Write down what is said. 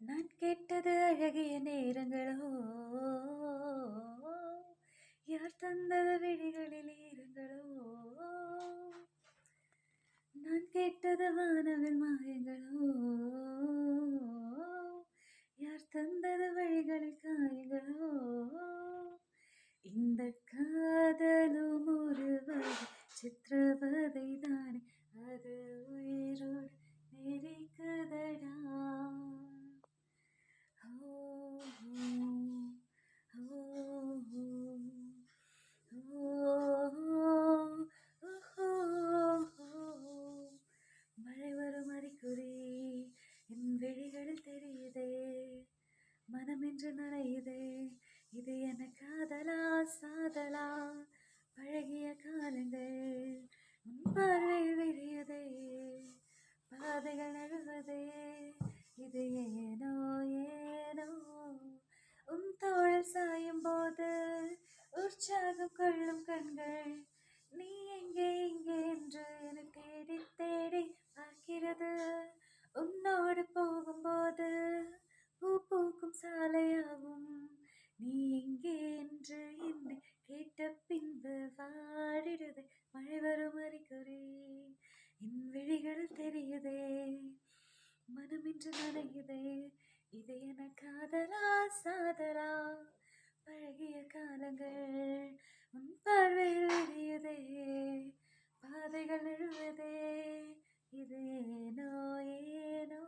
நான் கேட்டது அழகிய நேரங்களோ, யார் தந்தது விழிகளில் ஈரங்களோ, நான் கேட்டது வானவில் மாயங்களோ, யார் தந்தது வழிகளில் காயங்களோ, இந்த காதலும் ஒரு வகை சித்திரவதை தானே, அது உயிரோடு நெறிக்குதடா. மழை வரும் அறிகுறி என் விழிகளில் தெரியுதே, மனம் என்று நனையுதே, இது என காதலா சாதலா, பழகிய காலங்கள் உன் பார்வையில் விரியுதே, பாதைகள் நழுவதே, இது ஏனோ ஏனோ, உன் தோளில் சாயும் போது உற்சாகம் கொள்ளும் கண்கள், நீ எங்கே எங்கே என்று என தேடி தேடி பார்க்கிறது, உன்னோடு போகும்போது பூ பூக்கும் சாலையாகும், நீ எங்கே என்று என்னை கேட்ட பின்பு வாடிடுதே, மழை வரும் அறிகுறி என் விழிகள் தெரியுதே, மனம் இன்று நனையுதே, இது என காதலா சாதலா, பழகிய காலங்கள் உன் பார்வையில் எரியுதே, பாதைகள் நழுவதே, இது ஏனோ ஏனோ.